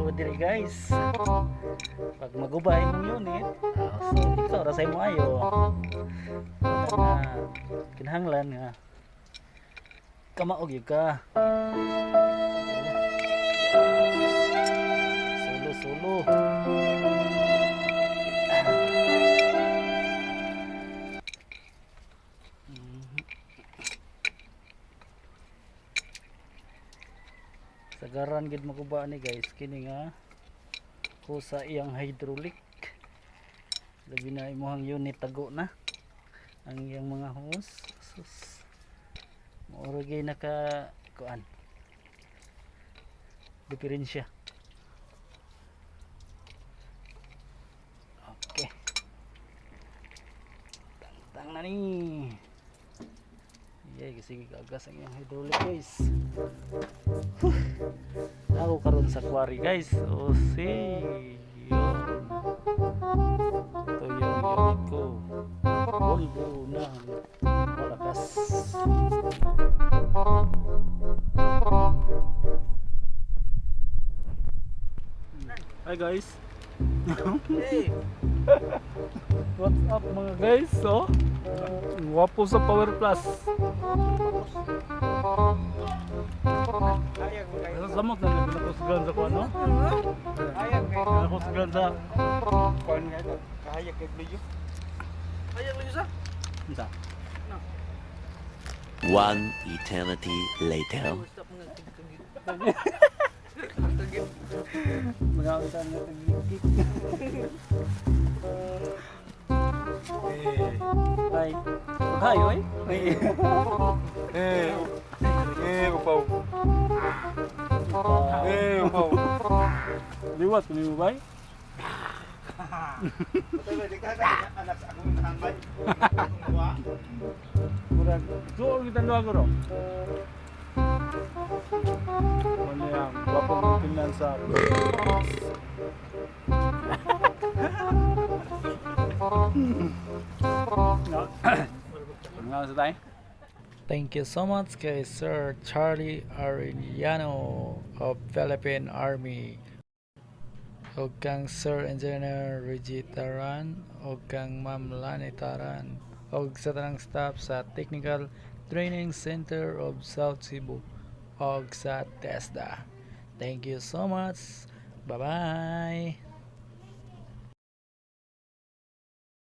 maayo diri guys. Pag magubay mong unit, so ikaw ra say mo ayo. Na kinahanglan nga kamaog gyud ka. Solo. Sagaran gid maguba ni guys kini nga kusa iyang hydraulic. Labi na imong unit tago na ang iyang mga hose. Sus. Moro gyud naka kuan. Diferensya. Okay. Tang na ni. Yeah, kasi gagas ang iyang hydraulic guys. Ako karon sa quarry guys. O see. Yun. Ito yung unit ko. Volvo na malakas. Hi guys. Hey, What's up mga guys? So, wapo sa Power Plus. ayag mo kayo. Samot na nakusgan sa kuan no? Ayag kayo. Nakusgan sa Kuan nga ito. Kahayag kay Blue. Ayag lang sa? Unsa? One eternity later. Mga utan na tagigik. Hi. Hi, oi. Upaw. Upaw. Liwat ni mo bay? Betul di kana anak aku nambay. Murag tuol kita dua ko ro. Ano yan? Wapong tingnan sa Thank you so much kay Sir Charlie Arellano of Philippine Army, o kang Sir Engineer Reggie Taran, o kang Ma'am Lani Taran, o sa tanang staff sa Technical Training Center of South Cebu, o sa TESDA. Thank you so much. Bye-bye.